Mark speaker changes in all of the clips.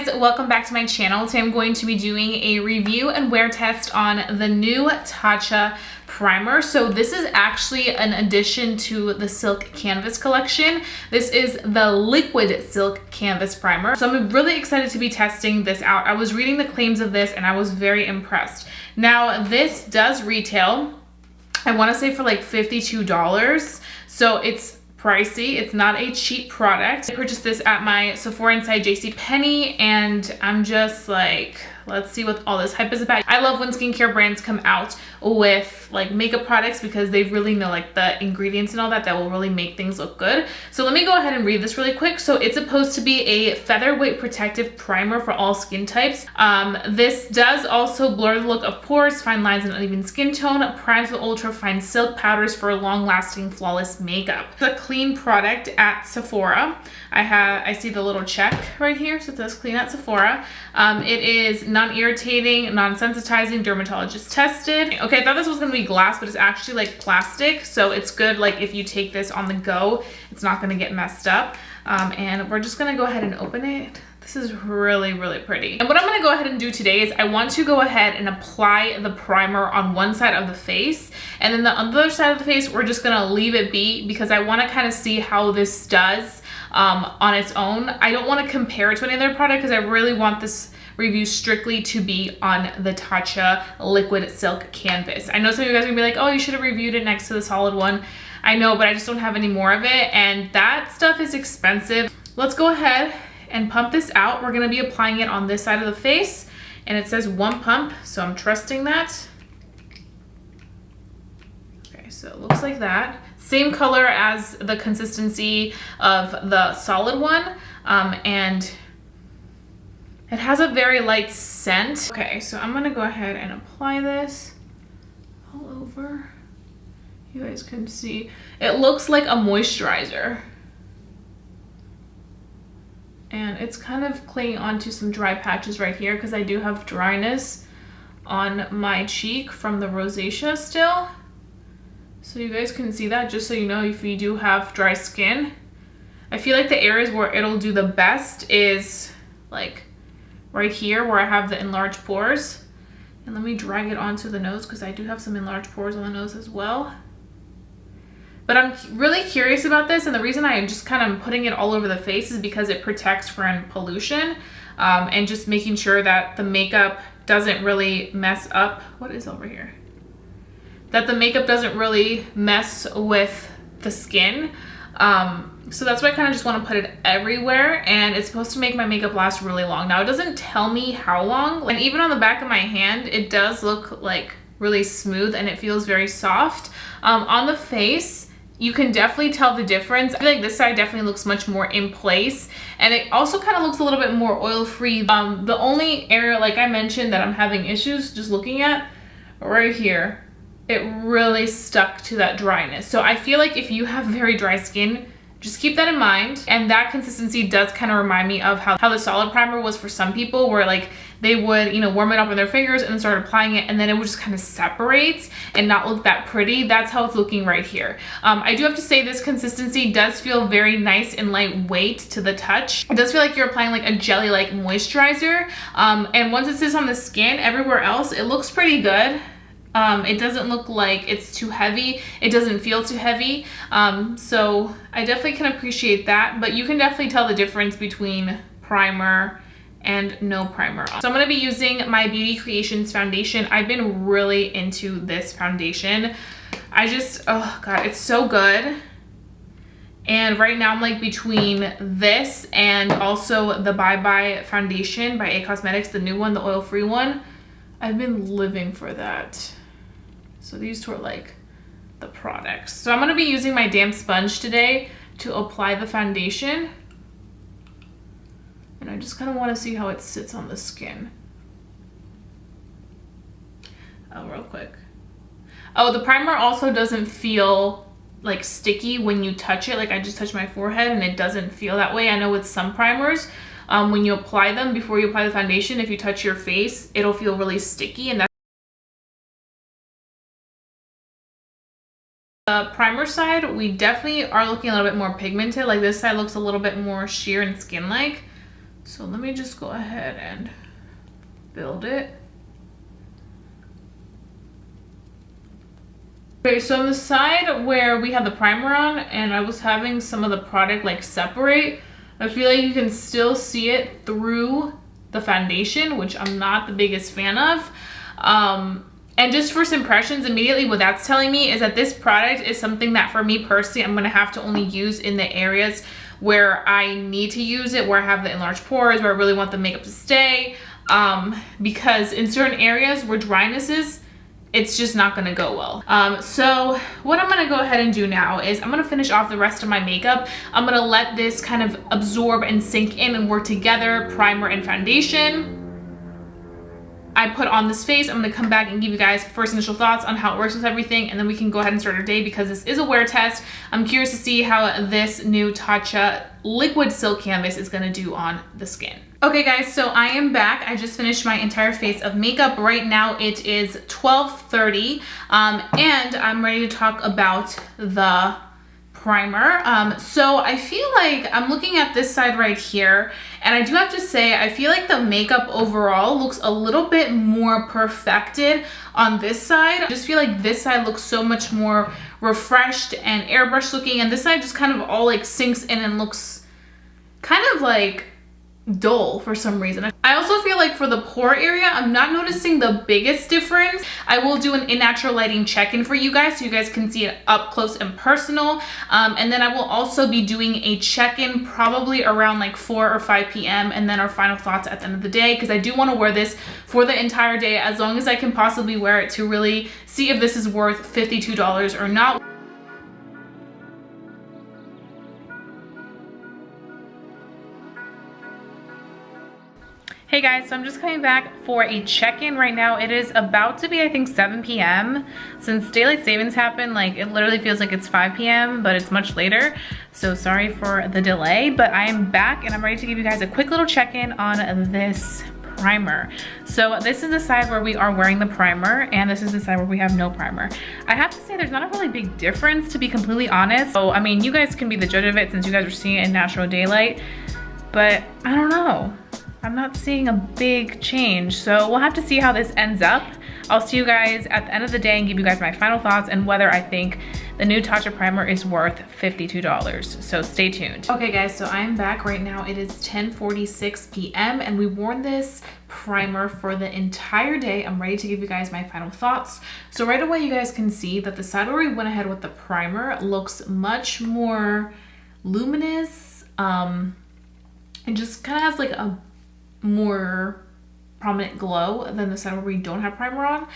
Speaker 1: guys, welcome back to my channel. Today I'm going to be doing a review and wear test on the new Tatcha primer. So this is actually an addition to the Silk Canvas collection. This is the liquid Silk Canvas primer. So I'm really excited to be testing this out. I was reading the claims of this and I was very impressed. Now this does retail, I want to say for like $52. So it's pricey. It's not a cheap product. I purchased this at my Sephora inside JCPenney and I'm just like, let's see what all this hype is about. I love when skincare brands come out with like makeup products because they really know like the ingredients and all that will really make things look good. So let me go ahead and read this really quick. So it's supposed to be a featherweight protective primer for all skin types. This does also blur the look of pores, fine lines, and uneven skin tone. Primes with ultra fine silk powders for long lasting flawless makeup. It's a clean product at Sephora. I see the little check right here, so it says clean at Sephora. It is non-irritating, non-sensitizing, dermatologist tested. Okay, I thought this was gonna be glass, but it's actually like plastic, so it's good like if you take this on the go, it's not gonna get messed up. And we're just gonna go ahead and open it. This is really, really pretty. And what I'm gonna go ahead and do today is I want to go ahead and apply the primer on one side of the face, and then the other side of the face, we're just gonna leave it be because I wanna kind of see how this does on its own. I don't wanna compare it to any other product because I really want this review strictly to be on the Tatcha Liquid Silk Canvas. I know some of you guys are gonna be like, oh, you should have reviewed it next to the solid one. I know, but I just don't have any more of it, and that stuff is expensive. Let's go ahead and pump this out. We're gonna be applying it on this side of the face, and it says one pump, so I'm trusting that. Okay, so it looks like that. Same color as the consistency of the solid one, and it has a very light scent. Okay, so I'm gonna go ahead and apply this all over. You guys can see, it looks like a moisturizer. And it's kind of clinging onto some dry patches right here because I do have dryness on my cheek from the rosacea still. So you guys can see that, just so you know if you do have dry skin. I feel like the areas where it'll do the best is like right here where I have the enlarged pores. And let me drag it onto the nose because I do have some enlarged pores on the nose as well. But I'm really curious about this, and the reason I am just kind of putting it all over the face is because it protects from pollution, and just making sure that the makeup doesn't really mess up. What is over here? That the makeup doesn't really mess with the skin. So that's why I kind of just want to put it everywhere, and it's supposed to make my makeup last really long. Now it doesn't tell me how long, and even on the back of my hand, it does look like really smooth and it feels very soft. On the face, you can definitely tell the difference. I feel like this side definitely looks much more in place, and it also kind of looks a little bit more oil-free. The only area, like I mentioned, that I'm having issues just looking at right here, it really stuck to that dryness. So I feel like if you have very dry skin, just keep that in mind. And that consistency does kind of remind me of how the solid primer was for some people, where like they would, you know, warm it up on their fingers and then start applying it, and then it would just kind of separate and not look that pretty. That's how it's looking right here. I do have to say this consistency does feel very nice and lightweight to the touch. It does feel like you're applying like a jelly-like moisturizer. And once it sits on the skin, everywhere else, it looks pretty good. It doesn't look like it's too heavy. It doesn't feel too heavy. So I definitely can appreciate that, but you can definitely tell the difference between primer and no primer. So I'm gonna be using my Beauty Creations foundation. I've been really into this foundation. Oh God, it's so good. And right now I'm like between this and also the Bye Bye foundation by A Cosmetics, the new one, the oil-free one. I've been living for that. So these two are like the products. So I'm gonna be using my damp sponge today to apply the foundation. And I just kind of want to see how it sits on the skin. Oh, real quick. Oh, the primer also doesn't feel like sticky when you touch it. Like I just touched my forehead and it doesn't feel that way. I know with some primers, when you apply them, before you apply the foundation, if you touch your face, it'll feel really sticky, and that's the primer side. We definitely are looking a little bit more pigmented. Like this side looks a little bit more sheer and skin-like. So let me just go ahead and build it. Okay, so on the side where we have the primer on and I was having some of the product like separate, I feel like you can still see it through the foundation, which I'm not the biggest fan of. And just first impressions, immediately what that's telling me is that this product is something that for me personally, I'm gonna have to only use in the areas where I need to use it, where I have the enlarged pores, where I really want the makeup to stay. Because in certain areas where dryness is, it's just not gonna go well. So what I'm gonna go ahead and do now is I'm gonna finish off the rest of my makeup. I'm gonna let this kind of absorb and sink in and work together, primer and foundation. I put on this face. I'm gonna come back and give you guys first initial thoughts on how it works with everything, and then we can go ahead and start our day because this is a wear test. I'm curious to see how this new Tatcha liquid silk canvas is gonna do on the skin. Okay guys, so I am back. I just finished my entire face of makeup. Right now it is 12:30 and I'm ready to talk about the primer. So I feel like I'm looking at this side right here, and I do have to say I feel like the makeup overall looks a little bit more perfected on this side. I just feel like this side looks so much more refreshed and airbrushed looking, and this side just kind of all like sinks in and looks kind of like dull for some reason. I also feel like for the pore area, I'm not noticing the biggest difference. I will do an in natural lighting check-in for you guys so you guys can see it up close and personal. And then I will also be doing a check-in probably around like 4 or 5 p.m. and then our final thoughts at the end of the day, because I do want to wear this for the entire day as long as I can possibly wear it to really see if this is worth $52 or not. Hey guys, so I'm just coming back for a check-in right now. It is about to be, I think, 7 p.m. Since daylight savings happened, like it literally feels like it's 5 p.m., but it's much later. So sorry for the delay, but I am back and I'm ready to give you guys a quick little check-in on this primer. So this is the side where we are wearing the primer, and this is the side where we have no primer. I have to say there's not a really big difference, to be completely honest. So I mean, you guys can be the judge of it since you guys are seeing it in natural daylight, but I don't know. I'm not seeing a big change, so we'll have to see how this ends up. I'll see you guys at the end of the day and give you guys my final thoughts and whether I think the new Tatcha primer is worth $52. So stay tuned. Okay guys, so I'm back right now. It is 10:46 p.m. and we've worn this primer for the entire day. I'm ready to give you guys my final thoughts. So right away you guys can see that the side where we went ahead with the primer looks much more luminous. It just kind of has like a more prominent glow than the side where we don't have primer on.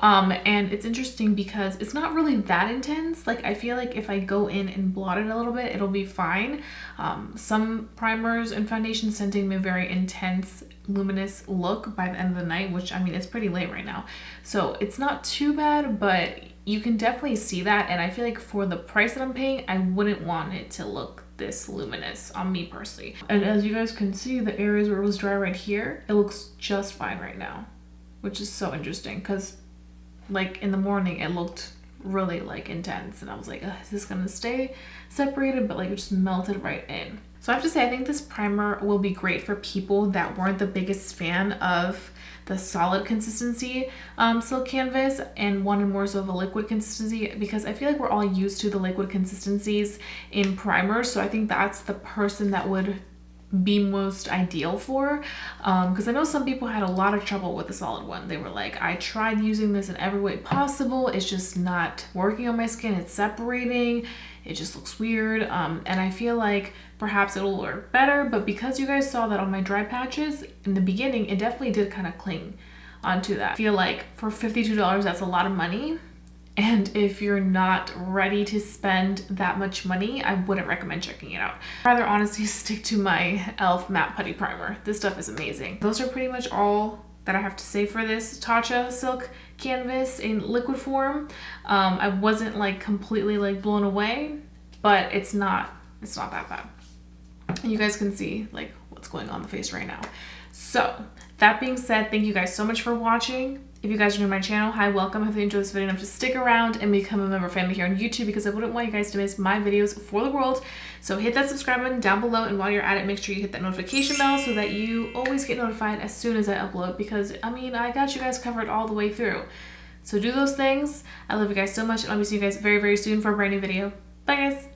Speaker 1: And it's interesting because it's not really that intense. Like I feel like if I go in and blot it a little bit, it'll be fine. Some primers and foundations tend to give me a very intense luminous look by the end of the night, which I mean, it's pretty late right now. So it's not too bad, but you can definitely see that. And I feel like for the price that I'm paying, I wouldn't want it to look this luminous on me personally. And as you guys can see, the areas where it was dry right here, it looks just fine right now, which is so interesting because like in the morning it looked really like intense and I was like, is this gonna stay separated? But like it just melted right in. So I have to say, I think this primer will be great for people that weren't the biggest fan of the solid consistency silk canvas and wanted more so of a liquid consistency, because I feel like we're all used to the liquid consistencies in primers. So I think that's the person that would be most ideal for, because I know some people had a lot of trouble with the solid one. They were like, I tried using this in every way possible, it's just not working on my skin, it's separating, it just looks weird. And I feel like perhaps it'll work better, but because you guys saw that on my dry patches in the beginning, it definitely did kind of cling onto that. I feel like for $52, that's a lot of money. And if you're not ready to spend that much money, I wouldn't recommend checking it out. I'd rather honestly stick to my e.l.f. matte putty primer. This stuff is amazing. Those are pretty much all that I have to say for this Tatcha silk canvas in liquid form. I wasn't like completely like blown away, but it's not that bad. And you guys can see like what's going on the face right now. So that being said, thank you guys so much for watching. If you guys are new to my channel, hi, welcome. I hope you enjoyed this video enough to stick around and become a member family here on YouTube, because I wouldn't want you guys to miss my videos for the world. So hit that subscribe button down below, and while you're at it, make sure you hit that notification bell so that you always get notified as soon as I upload, because I mean, I got you guys covered all the way through. So do those things. I love you guys so much, and I'll be seeing you guys very, very soon for a brand new video. Bye guys.